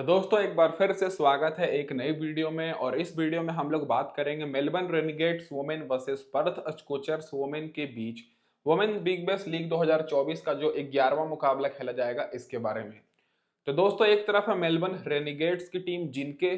तो दोस्तों एक बार फिर से स्वागत है एक नई वीडियो में। और इस वीडियो में हम लोग बात करेंगे Melbourne Renegades women versus Perth Scorchers women के बीच वुमेन बिग बैश लीग 2024 का जो 11वां मुकाबला खेला जाएगा इसके बारे में। तो दोस्तों एक तरफ है मेलबर्न रेनेगेड्स की टीम जिनके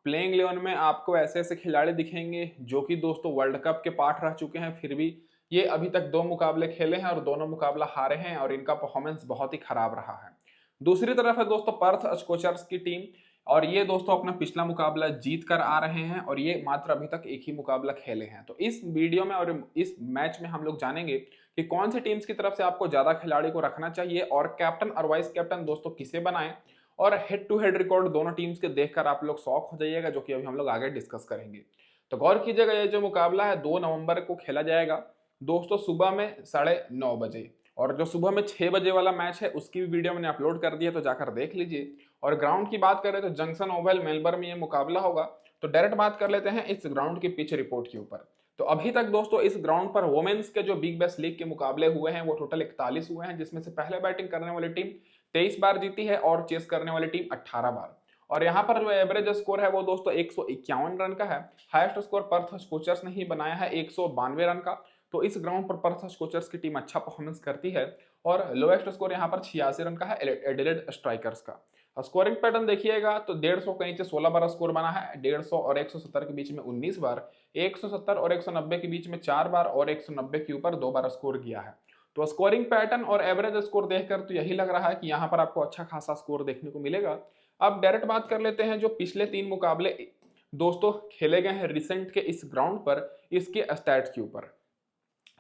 प्लेइंग 11 में आपको ऐसे ऐसे खिलाड़ी दिखेंगे जो कि दोस्तों वर्ल्ड कप के पार्ट रह चुके हैं, फिर भी ये अभी तक 2 मुकाबले खेले हैं और दोनों मुकाबला हारे हैं और इनका परफॉर्मेंस बहुत ही खराब रहा है। दूसरी तरफ है दोस्तों पर्थ स्कोचर्स की टीम, और ये दोस्तों अपना पिछला मुकाबला जीत कर आ रहे हैं और ये मात्र अभी तक एक ही मुकाबला खेले हैं। तो इस वीडियो में और इस मैच में हम लोग जानेंगे कि कौन सी टीम्स की तरफ से आपको ज्यादा खिलाड़ी को रखना चाहिए और कैप्टन और वाइस कैप्टन दोस्तों किसे बनाएं, और हेड टू हेड रिकॉर्ड दोनों टीम्स के देखकर आप लोग शॉक हो जाइएगा, जो कि अभी हम लोग आगे डिस्कस करेंगे। तो गौर कीजिएगा, ये जो मुकाबला है 2 नवंबर को खेला जाएगा दोस्तों सुबह में 9:30 बजे। और जो सुबह में 6 बजे वाला मैच है उसकी भी वीडियो मैंने अपलोड कर दी है, तो जाकर देख लीजिए। और ग्राउंड की बात करें तो जंक्शन ओवल मेलबर्न में ये मुकाबला होगा। तो डायरेक्ट बात कर लेते हैं इस ग्राउंड की पिच रिपोर्ट के ऊपर। तो अभी तक दोस्तों इस ग्राउंड पर वुमेन्स के जो बिग बैश लीग के मुकाबले हुए हैं वो टोटल 41 हुए हैं, जिसमें से पहले बैटिंग करने वाली टीम 23 बार जीती है और चेस करने वाली टीम 18 बार। और यहाँ पर जो एवरेज स्कोर है वो दोस्तों 151 रन का है। हाईएस्ट स्कोर पर्थ स्कोचर्स ने ही बनाया है 192 रन का। तो इस ग्राउंड पर पर्थ स्कोचर्स की टीम अच्छा परफॉर्मेंस करती है। और लोएस्ट स्कोर यहाँ पर 86 रन का है एडिलेड स्ट्राइकर्स का। स्कोरिंग पैटर्न देखिएगा तो 150 के नीचे 16 बार स्कोर बना है, 150 और 170 के बीच में 19 बार, 170 और 190 के बीच में 4 बार और 190 के ऊपर 2 बार स्कोर किया है। तो स्कोरिंग पैटर्न और एवरेज स्कोर देखकर तो यही लग रहा है कि यहाँ पर आपको अच्छा खासा स्कोर देखने को मिलेगा। अब डायरेक्ट बात कर लेते हैं जो पिछले 3 मुकाबले दोस्तों खेले गए हैं रिसेंट के इस ग्राउंड पर, इसके स्टैट्स के ऊपर।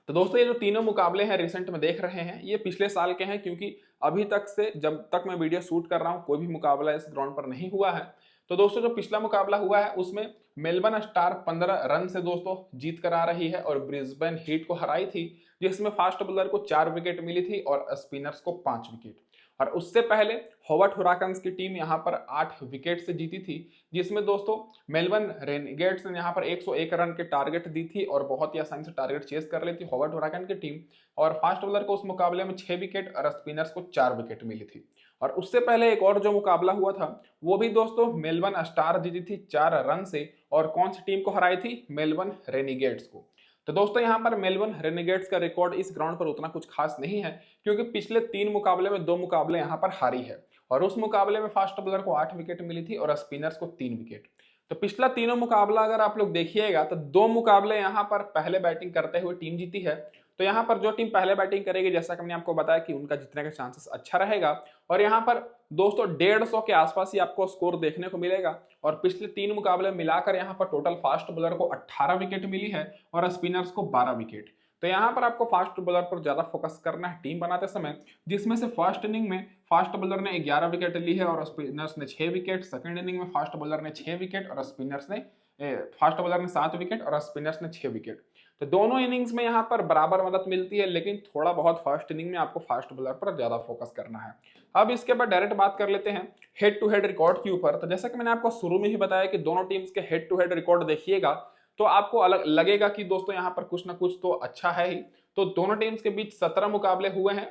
तो दोस्तों ये जो तीनों मुकाबले हैं रिसेंट में देख रहे हैं ये पिछले साल के हैं, क्योंकि अभी तक से जब तक मैं वीडियो शूट कर रहा हूँ कोई भी मुकाबला इस ग्राउंड पर नहीं हुआ है। तो दोस्तों जो पिछला मुकाबला हुआ है उसमें मेलबर्न स्टार 15 रन से दोस्तों जीत कर आ रही है और ब्रिस्बेन हीट को हराई थी, जिसमें फास्ट बॉलर को 4 विकेट मिली थी और स्पिनर्स को 5 विकेट। और उससे पहले होवर्ट हुराकन्स की टीम यहाँ पर 8 विकेट से जीती थी, जिसमें दोस्तों मेलबर्न रेनेगेड्स ने यहाँ पर 101 रन के टारगेट दी थी और बहुत ही आसानी से टारगेट चेस कर ली थी होवर्ट हुराकन की टीम। और फास्ट बॉलर को उस मुकाबले में 6 विकेट और स्पिनर्स को 4 विकेट मिली थी। और उससे पहले एक और जो मुकाबला हुआ था वो भी दोस्तों मेलबर्न स्टार जीती थी 4 रन से, और कौन सी टीम को हराई थी? मेलबर्न रेनेगेड्स को। तो दोस्तों यहाँ पर मेलबर्न रेनेगेड्स का रिकॉर्ड इस ग्राउंड पर उतना कुछ खास नहीं है, क्योंकि पिछले 3 मुकाबले में 2 मुकाबले यहाँ पर हारी है। और उस मुकाबले में फास्ट बॉलर को 8 विकेट मिली थी और स्पिनर्स को 3 विकेट। तो पिछला तीनों मुकाबला अगर आप लोग देखिएगा तो 2 मुकाबले यहाँ पर पहले बैटिंग करते हुए टीम जीती है। तो यहाँ पर जो टीम पहले बैटिंग करेगी जैसा कि मैंने आपको बताया कि उनका जीतने का चांसेस अच्छा रहेगा। और यहाँ पर दोस्तों 150 के आसपास ही आपको स्कोर देखने को मिलेगा। और पिछले 3 मुकाबले मिलाकर यहाँ पर टोटल फास्ट बॉलर को 18 विकेट मिली है और स्पिनर्स को 12 विकेट। तो यहाँ पर आपको फास्ट बॉलर पर ज्यादा फोकस करना है टीम बनाते समय, जिसमें से फर्स्ट इनिंग में फास्ट बॉलर ने 11 विकेट ली है और स्पिनर्स ने 6 विकेट। सेकंड इनिंग में फास्ट बॉलर ने 6 विकेट और स्पिनर्स ने फास्ट बॉलर ने 7 विकेट और स्पिनर्स ने 6 विकेट। तो दोनों इनिंग्स में यहाँ पर बराबर मदद मिलती है, लेकिन थोड़ा बहुत फर्स्ट इनिंग में आपको फास्ट बॉलर पर ज्यादा फोकस करना है। अब इसके बाद डायरेक्ट बात कर लेते हैं हेड टू हेड रिकॉर्ड के ऊपर। तो जैसा कि मैंने आपको शुरू में ही बताया कि दोनों टीम्स के हेड टू हेड रिकॉर्ड देखिएगा तो आपको अलग लगेगा कि दोस्तों यहाँ पर कुछ ना कुछ तो अच्छा है ही। तो दोनों टीम्स के बीच 17 मुकाबले हुए हैं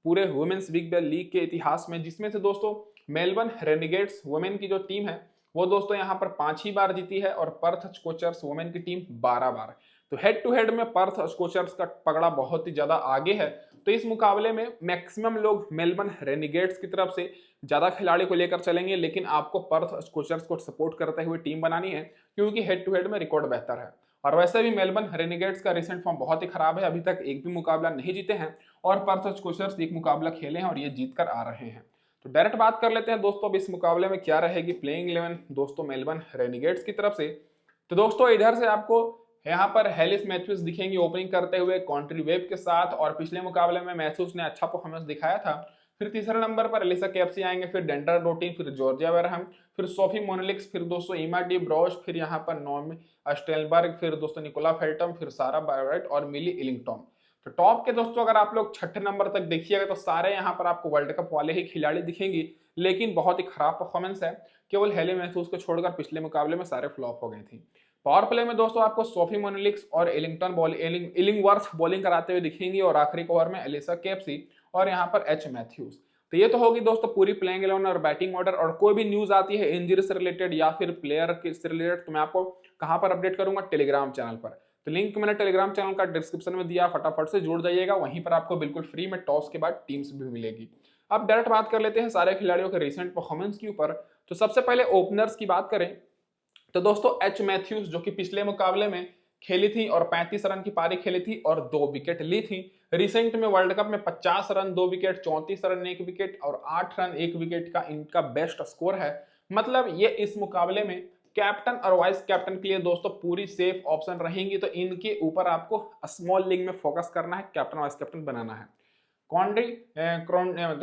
पूरे वुमेन्स बिग बैश लीग के इतिहास में, जिसमें से दोस्तों मेलबर्न रेनेगेड्स वुमेन की जो टीम है वो दोस्तों यहाँ पर 5 ही बार जीती है और पर्थ स्कोचर्स वुमेन की टीम 12 बार। तो हेड टू हेड में पर्थ स्कोचर्स का पकड़ा बहुत ही ज्यादा आगे है। तो इस मुकाबले में मैक्सिमम लोग मेलबर्न रेनेगेड्स की तरफ से ज्यादा खिलाड़ी को लेकर चलेंगे, लेकिन आपको पर्थ स्कोचर्स को सपोर्ट करते हुए टीम बनानी है, क्योंकि हेड टू हेड में रिकॉर्ड बेहतर है। और वैसे भी मेलबर्न रेनेगेड्स का रिसेंट फॉर्म बहुत ही खराब है, अभी तक एक भी मुकाबला नहीं जीते हैं। और पर्थ स्कोचर्स एक मुकाबला खेले हैं और ये जीत कर आ रहे हैं। तो डायरेक्ट बात कर लेते हैं दोस्तों अब इस मुकाबले में क्या रहेगी प्लेइंग 11 दोस्तों मेलबर्न रेनेगेड्स की तरफ से। तो दोस्तों इधर से आपको यहाँ पर हेलिस मैथ्यूज दिखेंगे ओपनिंग करते हुए कॉन्ट्री वेब के साथ, और पिछले मुकाबले में मैथ्यूज ने अच्छा परफॉर्मेंस दिखाया था। फिर तीसरे नंबर पर एलिसा केप्सी आएंगे, फिर डेंडर डोटिन, फिर जॉर्जिया वेरहम, फिर सोफी मोनलिक्स, फिर दोस्तों ईमा डी ब्रॉश, फिर यहाँ पर नॉर्मी स्टेलबर्ग, फिर दोस्तों निकोला फेल्टम, फिर सारा बायोरेट और मिली इलिंगटॉन। तो टॉप के दोस्तों अगर आप लोग 6ठे नंबर तक देखिएगा तो सारे यहाँ पर आपको वर्ल्ड कप वाले ही खिलाड़ी दिखेंगे, लेकिन बहुत ही खराब परफॉर्मेंस है। केवल हेली मैथ्यूज को छोड़कर पिछले मुकाबले में सारे फ्लॉप हो गए थे। पावर प्ले में दोस्तों आपको सोफी मोनलिक्स और इलिंगवर्थ बॉलिंग कराते हुए दिखेंगी, और आखिरी ओवर में एलिसा केप्सी और यहाँ पर एच मैथ्यूज। तो ये तो होगी दोस्तों पूरी प्लेइंग 11 और बैटिंग ऑर्डर। और कोई भी न्यूज आती है इंजरी से रिलेटेड या फिर प्लेयर से रिलेटेड तो मैं आपको कहां पर अपडेट करूंगा, टेलीग्राम चैनल पर। तो लिंक मैंने टेलीग्राम चैनल का डिस्क्रिप्शन में दिया, फटाफट से जुड़ जाइएगा, वहीं पर आपको बिल्कुल फ्री में टॉस के बाद टीम्स भी मिलेगी। अब डायरेक्ट बात कर लेते हैं सारे खिलाड़ियों के रिसेंट परफॉर्मेंस के ऊपर। तो सबसे पहले ओपनर्स की बात करें तो दोस्तों एच मैथ्यूज जो कि पिछले मुकाबले में खेली थी और 35 रन की पारी खेली थी और 2 विकेट ली थी। रिसेंट में वर्ल्ड कप में 50 रन 2 विकेट, 34 रन 1 विकेट और 8 रन 1 विकेट का इनका बेस्ट स्कोर है। मतलब ये इस मुकाबले में कैप्टन और वाइस कैप्टन के लिए दोस्तों पूरी सेफ ऑप्शन रहेंगी। तो इनके ऊपर आपको स्मॉल लीग में फोकस करना है, कैप्टन वाइस कैप्टन बनाना है।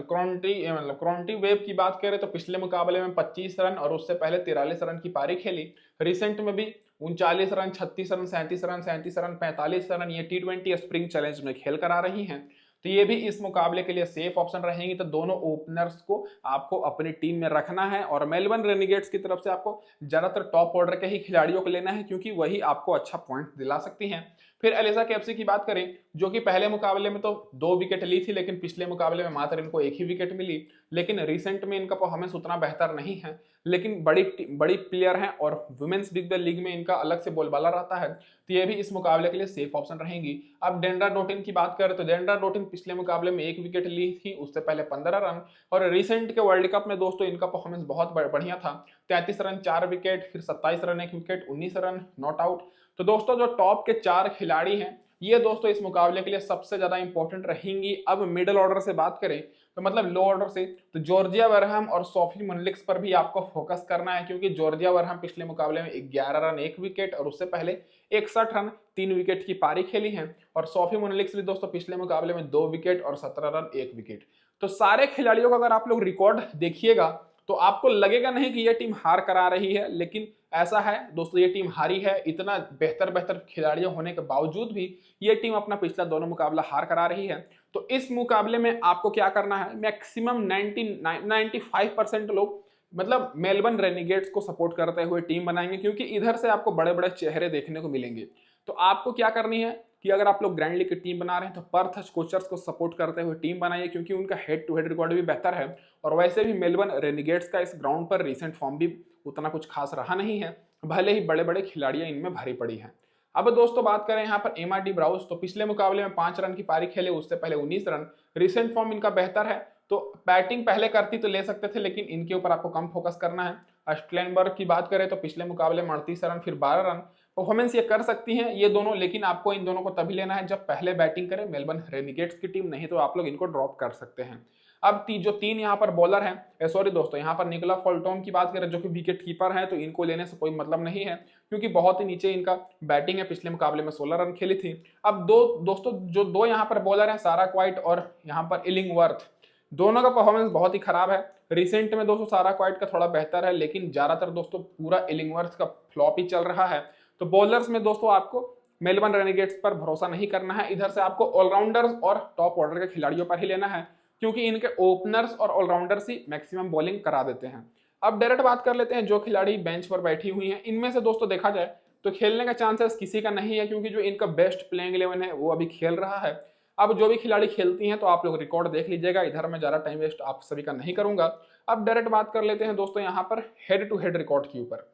क्रोंटी वेव की बात करें तो पिछले मुकाबले में 25 रन और उससे पहले 43 रन की पारी खेली। रिसेंट में भी 39 run, 36 run, 37 run, 37 run, 45 run ये T20 स्प्रिंग चैलेंज में खेल कर आ रही हैं। तो ये भी इस मुकाबले के लिए सेफ ऑप्शन रहेंगी। तो दोनों ओपनर्स को आपको अपनी टीम में रखना है और मेलबर्न रेनिगेट्स की तरफ से आपको ज्यादातर टॉप ऑर्डर के ही खिलाड़ियों को लेना है क्योंकि वही आपको अच्छा पॉइंट दिला सकती हैं। फिर एलिसा केएफसी की बात करें जो कि पहले मुकाबले में तो 2 विकेट ली थी लेकिन पिछले मुकाबले में मात्र इनको 1 ही विकेट मिली। लेकिन रिसेंट में इनका परफॉर्मेंस उतना बेहतर नहीं है, लेकिन बड़ी प्लेयर हैं और वुमेन्स बिग बैश लीग में इनका अलग से बोलबाला रहता है। तो ये भी इस मुकाबले के लिए सेफ ऑप्शन रहेंगी। अब डेंड्रा डोटिन की बात करें तो डेंड्रा डोटिन पिछले मुकाबले में 1 विकेट ली थी, उससे पहले 15 रन और रिसेंट के वर्ल्ड कप में दोस्तों इनका परफॉर्मेंस बहुत बढ़िया था। 33 रन 4 विकेट, फिर 27 run 1 wicket, 19 run not out. तो दोस्तों जो टॉप के 4 खिलाड़ी हैं ये दोस्तों इस मुकाबले के लिए सबसे ज्यादा इंपॉर्टेंट रहेंगी। अब मिडिल ऑर्डर से बात करें तो मतलब लो ऑर्डर से तो जॉर्जिया वर्हम और सोफी मुनलिक्स पर भी आपको फोकस करना है क्योंकि जॉर्जिया वर्हम पिछले मुकाबले में 11 रन 1 विकेट और उससे पहले 61 रन 3 विकेट की पारी खेली है और सोफी मुनलिक्स भी दोस्तों पिछले मुकाबले में 2 विकेट और 17 रन 1 विकेट। तो सारे खिलाड़ियों का अगर आप लोग रिकॉर्ड देखिएगा तो आपको लगेगा नहीं कि यह टीम हार करा रही है, लेकिन ऐसा है दोस्तों ये टीम हारी है। इतना बेहतर खिलाड़ियों होने के बावजूद भी ये टीम अपना पिछला दोनों मुकाबला हार करा रही है। तो इस मुकाबले में आपको क्या करना है, मैक्सिमम 95% लोग मतलब मेलबर्न रेनिगेट्स को सपोर्ट करते हुए टीम बनाएंगे क्योंकि इधर से आपको बड़े बड़े चेहरे देखने को मिलेंगे। तो आपको क्या करनी है कि अगर आप लोग ग्रैंड लीग की टीम बना रहे हैं तो पर्थ स्कोचर्स को सपोर्ट करते हुए टीम बनाइए क्योंकि उनका हेड टू हेड रिकॉर्ड भी बेहतर है और वैसे भी मेलबर्न रेनिगेट्स का इस ग्राउंड पर रिसेंट फॉर्म भी उतना कुछ खास रहा नहीं है, भले ही बड़े बड़े खिलाड़ियां इनमें भारी पड़ी हैं। अब दोस्तों बात करें यहाँ पर एमआरडी ब्राउज तो पिछले मुकाबले में 5 रन की पारी खेले, उससे पहले 19 रन। रिसेंट फॉर्म इनका बेहतर है तो बैटिंग पहले करती तो ले सकते थे लेकिन इनके ऊपर आपको कम फोकस करना है। स्टैनबर्ग की बात करें तो पिछले मुकाबले में 38 रन फिर 12 रन परफॉर्मेंस ये कर सकती हैं ये दोनों, लेकिन आपको इन दोनों को तभी लेना है जब पहले बैटिंग करे मेलबर्न रेनिगेट्स की टीम, नहीं तो आप लोग इनको ड्रॉप कर सकते हैं। अब जो 3 यहाँ पर बॉलर हैं, सॉरी दोस्तों यहाँ पर निकोला फॉल्टोम की बात करें जो कि विकेट कीपर हैं तो इनको लेने से कोई मतलब नहीं है क्योंकि बहुत ही नीचे इनका बैटिंग है, पिछले मुकाबले में 16 रन खेली थी। अब दोस्तों जो 2 यहाँ पर बॉलर हैं सारा क्वाइट और यहाँ पर इलिंगवर्थ, दोनों का परफॉर्मेंस बहुत ही खराब है। रिसेंट में दोस्तों सारा क्वाइट का थोड़ा बेहतर है लेकिन ज्यादातर दोस्तों पूरा इलिंगवर्थ का फ्लॉप ही चल रहा है। तो बॉलर्स में दोस्तों आपको मेलबर्न रेनिगेट्स पर भरोसा नहीं करना है, इधर से आपको ऑलराउंडर्स और टॉप ऑर्डर के खिलाड़ियों पर ही लेना है क्योंकि इनके ओपनर्स और ऑलराउंडर्स ही मैक्सिमम बॉलिंग करा देते हैं। अब डायरेक्ट बात कर लेते हैं जो खिलाड़ी बेंच पर बैठी हुई हैं, इनमें से दोस्तों देखा जाए तो खेलने का चांसेस किसी का नहीं है क्योंकि जो इनका बेस्ट प्लेइंग 11 है वो अभी खेल रहा है। अब जो भी खिलाड़ी खेलती हैं तो आप लोग रिकॉर्ड देख लीजिएगा, इधर मैं ज्यादा टाइम वेस्ट आप सभी का नहीं करूंगा। अब डायरेक्ट बात कर लेते हैं दोस्तों यहाँ पर हेड टू हेड रिकॉर्ड के ऊपर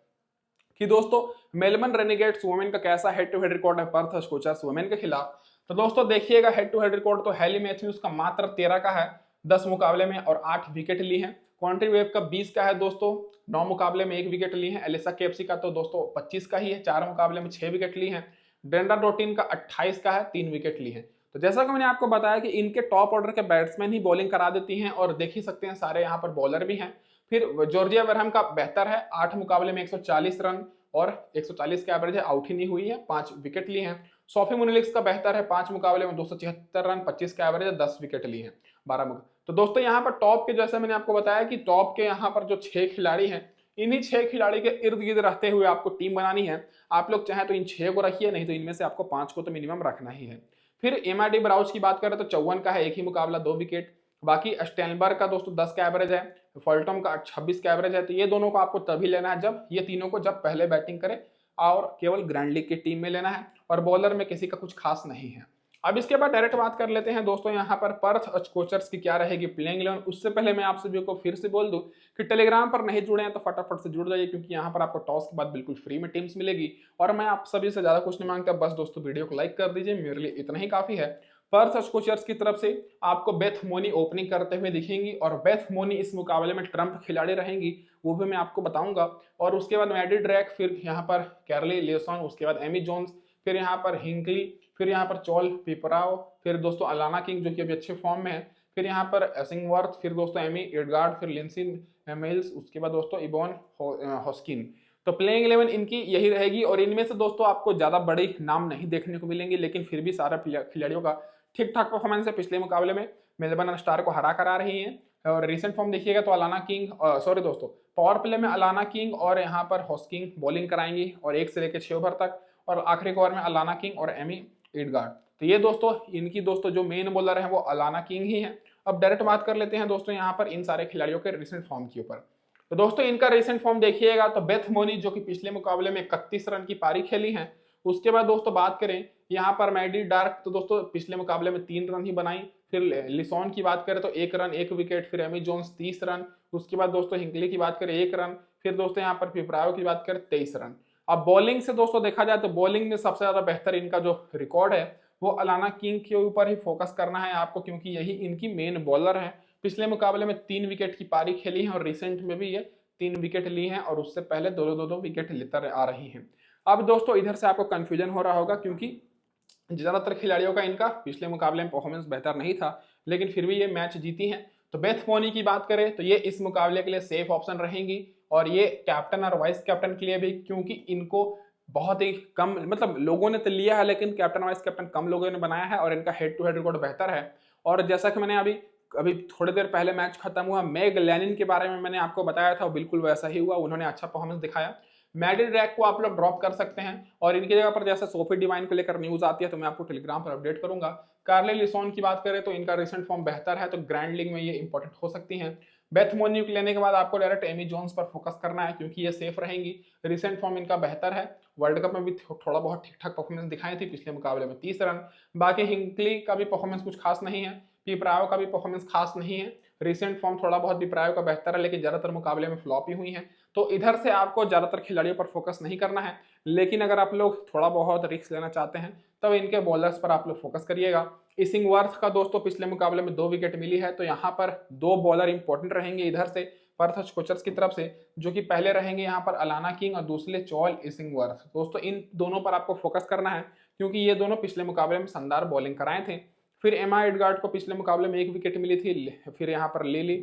कि दोस्तों मेलबर्न रेनिगेट्स वुमेन का कैसा हेड टू हेड रिकॉर्ड है पर्थ स्कोचर्स वुमेन के खिलाफ। तो दोस्तों देखिएगा हेड टू हेड रिकॉर्ड तो हैली मैथ्यूज का मात्र 13 का है 10 मुकाबले में और 8 विकेट ली हैं। क्वांट्री वेव का 20 का है दोस्तों, 9 मुकाबले में 1 विकेट ली है। एलिसा केएफसी का तो दोस्तों 25 का ही है, 4 मुकाबले में 6 विकेट ली है। डेंड्रा डोटिन का 28 का है, 3 विकेट ली है। तो जैसा कि मैंने आपको बताया कि इनके टॉप ऑर्डर के बैट्समैन ही बॉलिंग करा देती हैं और देख ही सकते हैं सारे यहाँ पर बॉलर भी हैं। फिर जॉर्जिया वर्हम का बेहतर है, 8 मुकाबले में 140 रन और 140 का एवरेज है, आउट ही नहीं हुई है, 5 विकेट लिए हैं। सोफी मुनलिक्स का बेहतर है, 5 मुकाबले में 276 रन, 25 का एवरेज है, 10 विकेट लिए हैं 12 मुकाबले। तो दोस्तों यहाँ पर टॉप के जैसे मैंने आपको बताया कि टॉप के यहाँ पर जो 6 खिलाड़ी हैं इन्हीं 6 खिलाड़ी के इर्द गिर्द रहते हुए आपको टीम बनानी है। आप लोग चाहे तो इन 6 को रखिए, नहीं तो इनमें से आपको 5 को तो मिनिमम रखना ही है। फिर एमआरडी ब्राउज की बात करें तो 54 का है, 1 ही मुकाबला 2 विकेट। बाकी स्टैनबर्ग का दोस्तों 10 का एवरेज है, फॉल्टम का 26 का एवरेज है। तो ये दोनों को आपको तभी लेना है जब ये तीनों को जब पहले बैटिंग करे और केवल ग्रैंड लीग की टीम में लेना है और बॉलर में किसी का कुछ खास नहीं है। अब इसके बाद डायरेक्ट बात कर लेते हैं दोस्तों यहाँ पर पर्थ स्कोचर्स की क्या रहेगी प्लेइंग 11। उससे पहले मैं आप सभी को फिर से बोल दूं कि टेलीग्राम पर नहीं जुड़े हैं तो फटाफट से जुड़ जाइए, क्योंकि यहाँ पर आपको टॉस के बाद बिल्कुल फ्री में टीम्स मिलेगी। और मैं आप सभी से ज्यादा कुछ नहीं मांगता, बस दोस्तों वीडियो को लाइक कर दीजिए, मेरे लिए इतना ही काफी है। पर्थ स्कोचर्स की तरफ से आपको बेथ मोनी ओपनिंग करते हुए दिखेंगी, और बेथ मोनी इस मुकाबले में ट्रम्प खिलाड़ी रहेंगी, वो भी मैं आपको बताऊंगा। और उसके बाद मैडी ड्रैक, फिर यहाँ पर कैरली लेसन, उसके बाद एमी जोन्स, फिर यहाँ पर हिंकली, फिर यहाँ पर चॉल पिपराओ, फिर दोस्तों अलाना किंग जो कि अभी अच्छे फॉर्म में है, फिर यहाँ पर एसिंगवर्थ, फिर दोस्तों एमी एडगार्ड, फिर लिंसी मिल्स, उसके बाद दोस्तों इबॉन हॉस्किन। तो प्लेइंग 11 इनकी यही रहेगी, और इनमें से दोस्तों आपको ज्यादा बड़े नाम नहीं देखने को मिलेंगे, लेकिन फिर भी सारा खिलाड़ियों का ठीक ठाक परफॉर्मेंस है। पिछले मुकाबले में मेलबर्न स्टार को हरा कर आ रही है। और रिसेंट फॉर्म देखिएगा तो अलाना किंग, सॉरी दोस्तों, पावर प्ले में अलाना किंग और यहाँ पर हॉस्किंग बॉलिंग कराएंगी, और 1 से लेकर 6 ओवर तक, और आखिरी ओवर में अलाना किंग और एमी एडगार्ड। तो ये दोस्तों इनकी दोस्तों जो मेन बॉलर है वो अलाना किंग ही है। अब डायरेक्ट बात कर लेते हैं दोस्तों यहाँ पर इन सारे खिलाड़ियों के रिसेंट फॉर्म के ऊपर। तो दोस्तों इनका रिसेंट फॉर्म देखिएगा तो बेथ मोनी जो कि पिछले मुकाबले में 31 रन की पारी खेली है। उसके बाद दोस्तों बात करें यहाँ पर मैडी डार्क, तो दोस्तों पिछले मुकाबले में 3 रन ही बनाई। फिर लिसॉन की बात करें तो 1 रन 1 विकेट, फिर एमी जोन्स 30 रन। उसके बाद दोस्तों हिंकली की बात करें 1 रन, फिर दोस्तों यहाँ पर पिपरायो की बात करें 23 रन। अब बॉलिंग से दोस्तों देखा जाए तो बॉलिंग में सबसे ज्यादा बेहतर इनका जो रिकॉर्ड है वो अलाना किंग के ऊपर ही फोकस करना है आपको, क्योंकि यही इनकी मेन बॉलर है। पिछले मुकाबले में 3 विकेट की पारी खेली है, और रिसेंट में भी ये 3 विकेट ली हैं, और उससे पहले दो विकेट लेकर आ रही हैं। अब दोस्तों इधर से आपको कंफ्यूजन हो रहा होगा, क्योंकि ज्यादातर खिलाड़ियों का इनका पिछले मुकाबले में परफॉर्मेंस बेहतर नहीं था, लेकिन फिर भी ये मैच जीती हैं। तो बेथ मोनी की बात करें तो ये इस मुकाबले के लिए सेफ ऑप्शन रहेंगी, और ये कैप्टन और वाइस कैप्टन के लिए भी, क्योंकि इनको बहुत ही कम मतलब लोगों ने तो लिया है, लेकिन कैप्टन वाइस कैप्टन कम लोगों ने बनाया है, और इनका हेड टू हेड रिकॉर्ड बेहतर है। और जैसा कि मैंने अभी अभी थोड़ी देर पहले मैच खत्म हुआ, मैग लैनिन के बारे में मैंने आपको बताया था, बिल्कुल वैसा ही हुआ, उन्होंने अच्छा परफॉर्मेंस दिखाया। मैडी ड्रैक को आप लोग ड्रॉप कर सकते हैं, और इनकी जगह पर जैसे सोफी डिवाइन को लेकर न्यूज आती है तो मैं आपको टेलीग्राम पर अपडेट करूंगा। कार्ले लिसॉन की बात करें तो इनका रिसेंट फॉर्म बेहतर है, तो ग्रैंड लीग में ये इंपॉर्टेंट हो सकती हैं। बेथ मोनी को लेने के बाद आपको डायरेक्ट एमी जोन्स पर फोकस करना है, क्योंकि ये सेफ रहेंगी। रिसेंट फॉर्म इनका बेहतर है, वर्ल्ड कप में भी थोड़ा बहुत ठीक ठाक परफॉर्मेंस दिखाई थी, पिछले मुकाबले में 30 रन। बाकी हिंकली का भी परफॉर्मेंस कुछ खास नहीं है, पिपरायो का भी परफॉर्मेंस खास नहीं है। रिसेंट फॉर्म थोड़ा बहुत पिपरायो का बेहतर है, लेकिन ज्यादातर मुकाबले में फ्लॉप ही हुई है। तो इधर से आपको ज्यादातर खिलाड़ियों पर फोकस नहीं करना है, लेकिन अगर आप लोग थोड़ा बहुत रिस्क लेना चाहते हैं तब इनके बॉलर्स पर आप लोग फोकस करिएगा। इसिंगवर्थ का दोस्तों पिछले मुकाबले में 2 विकेट मिली है, तो यहाँ पर 2 बॉलर इंपॉर्टेंट रहेंगे इधर से पर्थ स्कोचर्स की तरफ से, जो कि पहले रहेंगे यहाँ पर अलाना किंग और दूसरे चॉल इसिंगवर्थ। दोस्तों इन दोनों पर आपको फोकस करना है, क्योंकि ये दोनों पिछले मुकाबले में शानदार बॉलिंग कराए थे। फिर एमा एडगार्ड को पिछले मुकाबले में 1 विकेट मिली थी, फिर यहाँ पर लिली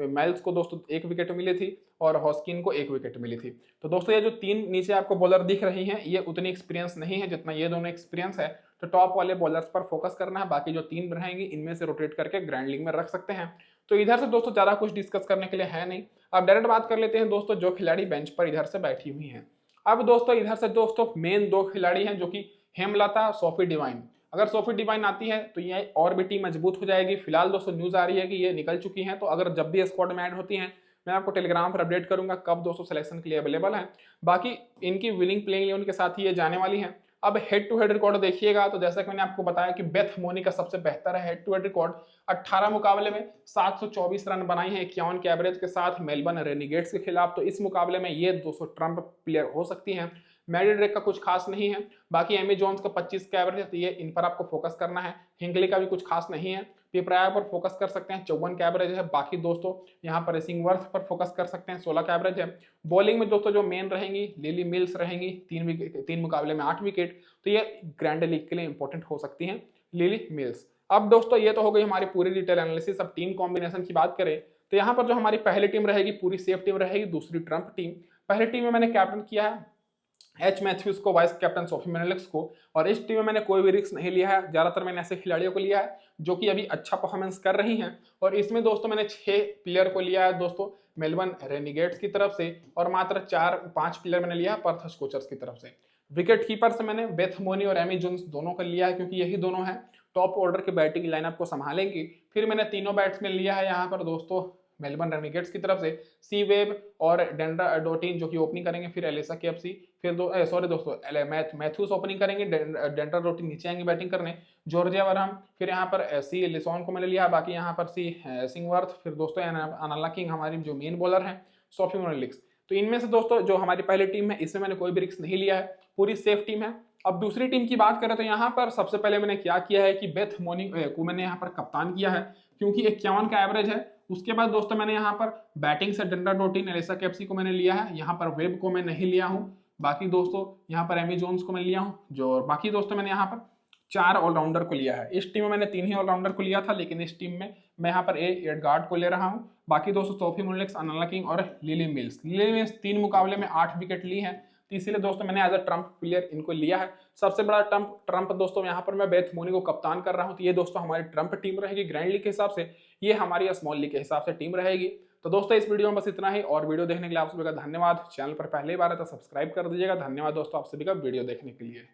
माइल्स को दोस्तों 1 विकेट मिली थी, और हॉस्किन को 1 विकेट मिली थी। तो दोस्तों ये जो 3 नीचे आपको बॉलर दिख रही हैं ये उतनी एक्सपीरियंस नहीं है जितना ये दोनों एक्सपीरियंस है, तो टॉप वाले बॉलर्स पर फोकस करना है। बाकी जो 3 रहेंगे इनमें से रोटेट करके ग्रैंड लीग में रख सकते हैं। तो इधर से दोस्तों ज्यादा कुछ डिस्कस करने के लिए है नहीं। अब डायरेक्ट बात कर लेते हैं दोस्तों जो खिलाड़ी बेंच पर इधर से बैठी हुई हैं। अब दोस्तों इधर से दोस्तों मेन 2 खिलाड़ी हैं, जो कि हेमलता, सोफी डिवाइन। अगर सोफी डिवाइन आती है तो ये और भी टीम मजबूत हो जाएगी। फिलहाल दोस्तों न्यूज आ रही है कि ये निकल चुकी हैं, तो अगर जब भी स्क्वाड में ऐड होती हैं मैं आपको टेलीग्राम पर अपडेट करूंगा कब दोस्तों सिलेक्शन के लिए अवेलेबल है। बाकी इनकी विनिंग प्लेइंग 11 के साथ ही ये जाने वाली हैं। अब हेड टू हेड रिकॉर्ड देखिएगा तो जैसा कि मैंने आपको बताया कि बेथ मोनी का सबसे बेहतर है हेड टू हेड रिकॉर्ड। 18 मुकाबले में 724 रन बनाई है 51 के एवरेज के साथ मेलबर्न रेनिगेट्स के खिलाफ। तो इस मुकाबले में ये 200 ट्रम्प प्लेयर हो सकती हैं। मैडी ड्रेक का कुछ खास नहीं है। बाकी एमी जोन्स का 25 का एवरेज है, तो ये इन पर आपको फोकस करना है। हिंकली का भी कुछ खास नहीं है। पिपराया पर फोकस कर सकते हैं, 54 का एवरेज है। बाकी दोस्तों यहाँ पर इसिंगवर्थ पर फोकस कर सकते हैं, 16 का एवरेज है। बॉलिंग में दोस्तों जो मेन रहेंगी लिली मिल्स रहेंगी, 3 मुकाबले में 8 विकेट, तो ये ग्रैंड लीग के लिए इंपॉर्टेंट हो सकती हैं लिली मिल्स। अब दोस्तों ये तो हो गई हमारी पूरी डिटेल एनालिसिस। अब टीम कॉम्बिनेशन की बात करें तो यहाँ पर जो हमारी पहली टीम रहेगी पूरी सेफ टीम रहेगी, दूसरी ट्रम्प टीम। पहली टीम में मैंने कैप्टन किया है एच मैथ्यूज को, वाइस कैप्टन सोफी मेनेलिक्स को, और इस टीम में मैंने कोई भी रिस्क नहीं लिया है। ज्यादातर मैंने ऐसे खिलाड़ियों को लिया है जो कि अभी अच्छा परफॉर्मेंस कर रही हैं, और इसमें दोस्तों मैंने 6 प्लेयर को लिया है दोस्तों मेलबर्न रेनिगेट्स की तरफ से, और मात्र 4-5 प्लेयर मैंने लिया है पर्थ स्कोचर्स की तरफ से। विकेट कीपर से मैंने बेथ मोनी और एमी जोन्स दोनों को लिया है, क्योंकि यही दोनों हैं टॉप ऑर्डर के बैटिंग लाइनअप को संभालेंगी। फिर मैंने तीनों बैट्समैन लिया है यहाँ पर दोस्तों मेलबर्न रेनिगेट्स की तरफ से सी वेब और डेंड्रा डोटिन जो कि ओपनिंग करेंगे, फिर एलिसा केएफसी, फिर दोस्तों मैथ्यूस ओपनिंग करेंगे, डेंड्रा डोटिन नीचे आएंगे बैटिंग करने, जॉर्जिया वरहम, फिर यहाँ पर सी लिसॉन को मैंने लिया, बाकी यहाँ पर सी सिंगवर्थ, फिर दोस्तों अनाला किंग हमारी जो मेन बॉलर है, सोफी मोरेलिक्स। तो इनमें से दोस्तों जो हमारी पहली टीम है इसमें मैंने कोई भी रिस्क नहीं लिया है, पूरी सेफ टीम है। अब दूसरी टीम की बात करें तो यहाँ पर सबसे पहले मैंने क्या किया है कि बेथ मोर्निंग को मैंने यहाँ पर कप्तान किया है, क्योंकि 51 का एवरेज है। उसके बाद दोस्तों मैंने यहाँ पर बैटिंग से डेंड्रा डोटिन, एलिसा केएफसी को मैंने लिया है, यहाँ पर वेब को मैं नहीं लिया हूँ। बाकी दोस्तों यहाँ पर एमी जोन्स को मैं लिया हूँ, जो बाकी दोस्तों मैंने यहाँ पर 4 ऑलराउंडर को लिया है। इस टीम में मैंने 3 ही ऑलराउंडर को लिया था, लेकिन इस टीम में मैं यहाँ पर एडगार्ड को ले रहा हूँ। बाकी दोस्तों सोफी मोरेलिक्स, अनाला किंग और लिली मिल्स 3 मुकाबले में 8 विकेट ली है, तो इसीलिए दोस्तों मैंने एज अ ट्रम्प प्लेयर इनको लिया है। सबसे बड़ा ट्रम्प दोस्तों यहाँ पर मैं बेथ मोनी को कप्तान कर रहा हूँ, तो ये दोस्तों हमारी ट्रम्प टीम रहेगी ग्रैंड लीग के हिसाब से, ये हमारी स्मॉल लीग के हिसाब से टीम रहेगी। तो दोस्तों इस वीडियो में बस इतना ही, और वीडियो देखने के लिए आप सभी का धन्यवाद। चैनल पर पहली बार है तो सब्सक्राइब कर दीजिएगा। धन्यवाद दोस्तों आप सभी का वीडियो देखने के लिए।